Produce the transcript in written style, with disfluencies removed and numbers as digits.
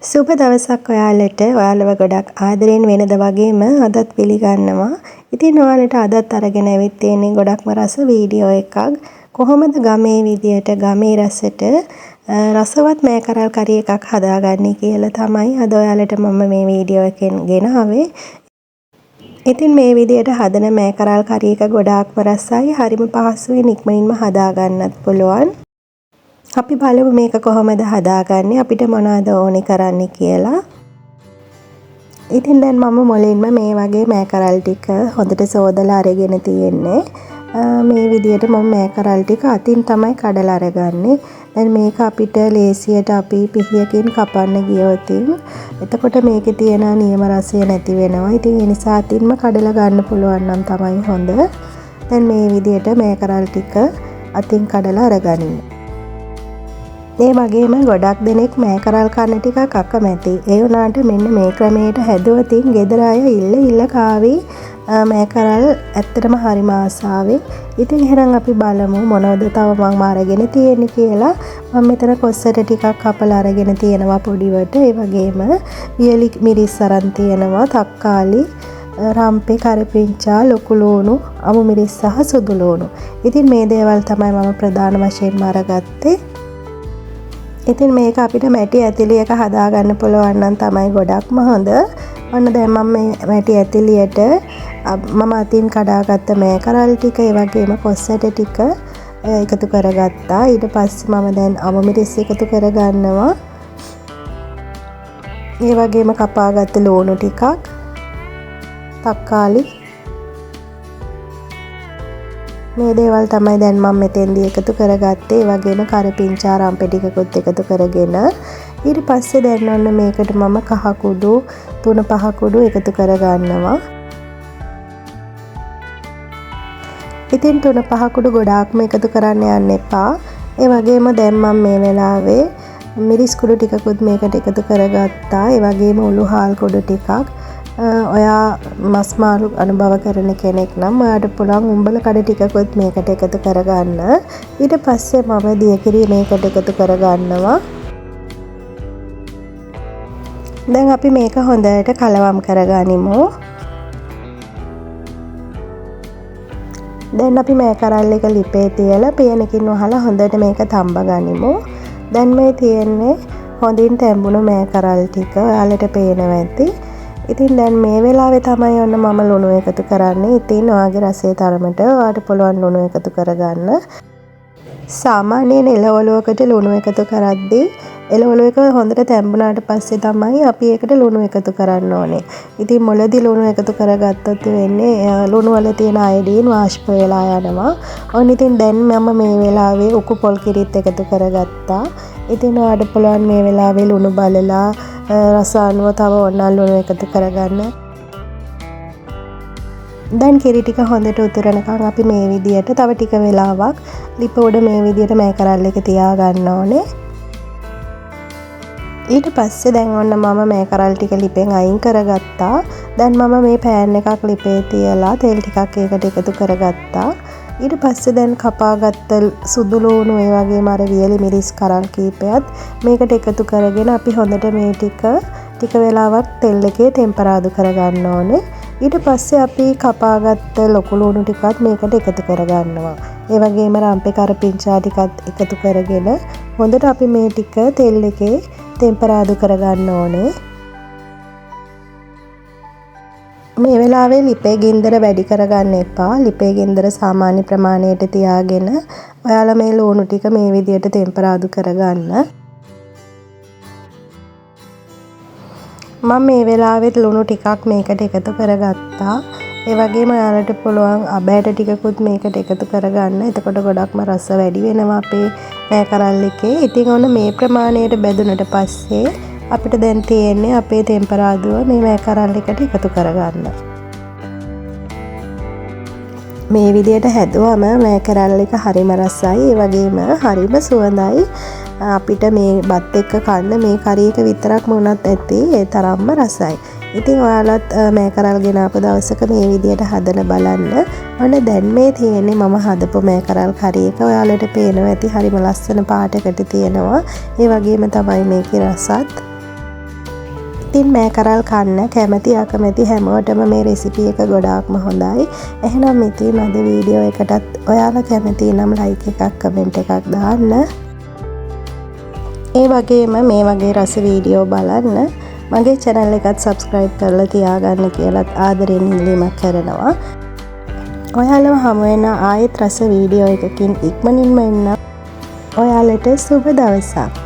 සුබ දවසක් ඔයාලට. ඔයාලව ගොඩක් ආදරෙන් වෙනද වගේම අදත් පිළිගන්නවා. ඉතින් ඔයාලට අදත් අරගෙන ඇවිත් තියෙන්නේ ගොඩක්ම රස වීඩියෝ එකක්. කොහොමද ගමේ විදියට ගමේ රසට රසවත් මෑකරල් කරි එකක් හදාගන්නේ කියලා තමයි අද ඔයාලට මම මේ වීඩියෝ එකෙන් ගෙනාවේ. ඉතින් මේ විදියට හදන මෑකරල් කරි එක ගොඩාක්ම රසයි. හරිම පහසුවෙන් ඉක්මනින්ම හදාගන්නත් පුළුවන්. අපි බලමු මේක කොහොමද හදාගන්නේ, අපිට මොනවද ඕනේ කරන්නේ කියලා. ඉතින් දැන් මම මුලින්ම මේ වගේ මෑකරල් ටික හොඳට සෝදලා අරගෙන තියෙන්නේ. මේ විදියට මම මෑකරල් ටික අතින් තමයි කඩලා අරගන්නේ. දැන් මේක අපිට ලේසියට අපි පිහියකින් කපන්න ගියොත් එතකොට මේකේ තියෙන නියම රසය නැති වෙනවා. ඉතින් ඒ නිසා අතින්ම කඩලා ගන්න පුළුවන් නම් තමයි හොඳ. දැන් මේ විදියට මෑකරල් ටික අතින් කඩලා අරගනින්න. ඒ වගේම ගොඩක් දෙනෙක් මෑකරල් කන්න ටිකක් අකමැති. ඒ වුණාට මෙන්න මේ ක්‍රමයට හැදුවතින් ගෙදර අය ඉල්ල කාවි මෑකරල් ඇත්තටම හරිම ආසාවෙන්. ඉතින් එහෙනම් අපි බලමු මොනවද තව මම අරගෙන තියෙන්නේ කියලා. මම මෙතන කොස්සට ටිකක් කපලා අරගෙන තියෙනවා පොඩිවට. ඒ වගේම වියලි මිරිස් අරන් තියෙනවා, තක්කාලි, රම්පේ, කරපිංචා, ලොකු ලූණු, අමු මිරිස් සහ සුදු ලූණු. ඉතින් මේ දේවල් තමයි මම ප්‍රධාන වශයෙන්ම අරගත්තේ. ඉතින් මේක අපිට මැටි ඇතිලි එක හදාගන්න පුළුවන් නම් තමයි ගොඩක්ම හොඳ. ඔන්න දැන් මම මේ මැටි ඇතිලියට මම අතින් කඩාගත්ත මෑකරල් ටික, ඒ වගේම කොස්සට ටික එකතු කරගත්තා. ඊට පස්සේ මම දැන් අමු මිරිස් එකතු කරගන්නවා. ඒ වගේම කපාගත්ත ලූණු ටිකක්, තක්කාලි, මේ දේවල් තමයි දැන් මම මෙතෙන්දී එකතු කරගත්තේ. ඒ වගේම කරපිංචා, රම්පේ ටිකකුත් එකතු කරගෙන ඊට පස්සේ දැන් ඔන්න මේකට මම කහ කුඩු 3-5 කුඩු එකතු කරගන්නවා. ඉතින් 3-5 කුඩු ගොඩාක්ම එකතු කරන්න යන්න එපා. ඒ වගේම දැන් මම මේ වෙලාවේ මිරිස් කුඩු ටිකකුත් මේකට එකතු කරගත්තා. ඒ වගේම උළු හාල් කුඩු ටිකක්. ඔයා මස් මාළු අනුභව කරන කෙනෙක් නම් ඔයාට පුළුවන් උඹල කඩ ටිකකුත් මේකට එකතු කරගන්න. ඊට පස්සේ මම දියකිරි මේකට එකතු කරගන්නවා. දැන් අපි මේක හොඳට කලවම් කරගනිමු. දැන් අපි මෑකරල් එක ලිපේ තියලා පියනකින් වහලා හොඳට මේක තඹ ගනිමු. දැන් මේ තියෙන්නේ හොඳින් තැඹුණු මෑකරල් ටික. ඔයාලට පේනවා ඇති. ඉතින් දැන් මේ වෙලාවේ තමයි ඔන්න මම ලුණු එකතු කරන්නේ. ඉතින් ඔයාගේ රසයේ තරමට ඔයාට පුළුවන් ලුණු එකතු කරගන්න. සාමාන්‍යයෙන් එළවලුවකට ලුණු එකතු කරද්දී එළවලුව එක හොඳට තැඹුණාට පස්සේ තමයි අපි ඒකට ලුණු එකතු කරන්න ඕනේ. ඉතින් මුලදී ලුණු එකතු කරගත්තොත් වෙන්නේ ලුණු වල තියෙන අයඩීන් වාෂ්ප වෙලා යනවා. ඔන්න ඉතින් දැන් මම මේ වෙලාවේ උකු පොල් කිරිත් එකතු කරගත්තා. ඉතින් ඔයාට පුළුවන් මේ වෙලාවේ ලුණු බලලා රස අනුව තව ඕනනම් ලුණු එකතු කරගන්න. දැන් කිරි ටික හොඳට උතුරනකම් අපි මේ විදියට තව ටික වෙලාවක් ලිප උඩ මේ විදියට මෑකරල් එක තියාගන්න ඕනේ. ඊට පස්සේ දැන් ඔන්න මම මෑකරල් ටික ලිපෙන් අයින් කරගත්තා. දැන් මම මේ පෑන් එකක් ලිපේ තියලා තෙල් ටිකක් ඒකට එකතු කරගත්තා. ඊට පස්සේ දැන් කපාගත්ත සුදු ලූණු, ඒ වගේම අර වියලි මිරිස් කරල් කීපයත් මේකට එකතු කරගෙන අපි හොඳට මේ ටික වෙලාවක් තෙල් එකේ ටෙම්පරාදු කරගන්න ඕනේ. ඊට පස්සේ අපි කපාගත්ත ලොකු ලූණු ටිකත් මේකට එකතු කරගන්නවා. ඒ වගේම රම්පේ, කරපිංචා ටිකත් එකතු කරගෙන හොඳට අපි මේ ටික තෙල් එකේ ටෙම්පරාදු කරගන්න ඕනේ. මේ වෙලාවේ ලිපේ ගින්දර වැඩි කරගන්න එපා. ලිපේ ගින්දර සාමාන්‍ය ප්‍රමාණයට තියාගෙන ඔයාලා මේ ලූණු ටික මේ විදියට ටෙම්පරාදු කරගන්න. මම මේ වෙලාවෙත් ලුණු ටිකක් මේකට එකතු කරගත්තා. ඒ වගේම ඔයාලට පුළුවන් අබෑට ටිකකුත් මේකට එකතු කරගන්න. එතකොට ගොඩක්ම රස වැඩි වෙනවා අපේ මෑකරල් එකේ. ඉතින් ඔන්න මේ ප්‍රමාණයට බෙදුනට පස්සේ අපිට දැන් තියෙන්නේ අපේ ටෙම්පරාදුව මේ මෑකරල් එකට එකතු කරගන්න. මේ විදියට හැදුවම මෑකරල් එක හරිම රසයි. ඒ වගේම හරිම සුවඳයි. අපිට මේ බත් එක්ක කන්න මේ කරි එක විතරක් වුණත් ඇති ඒ තරම්ම රසයි. ඉතින් ඔයාලත් මෑකරල් ගෙනාපු දවසක මේ විදියට හදලා බලන්න. ඔන්න දැන් මේ තියෙන්නේ මම හදපු මෑකරල් කරි එක. ඔයාලට පේනවා ඇති හරිම ලස්සන පාටකට තියෙනවා. ඒ වගේම තමයි මේකේ රසත්. ඉතින් මෑකරල් කන්න කැමති අකමැති හැමෝටම මේ රෙසිපි එක ගොඩාක්ම හොඳයි. එහෙනම් ඉතින් අද වීඩියෝ එකටත් ඔයාලා කැමති නම් ලයික් එකක් කමෙන්ට් එකක් දාන්න. ඒ වගේම මේ වගේ රස වීඩියෝ බලන්න මගේ channel එකත් subscribe කරලා තියාගන්න කියලාත් ආදරෙන් ඉල්ලීමක් කරනවා. ඔයාලව හමු වෙන ආයෙත් රස වීඩියෝ එකකින් ඉක්මනින්ම එන්න. ඔයාලට සුබ දවසක්.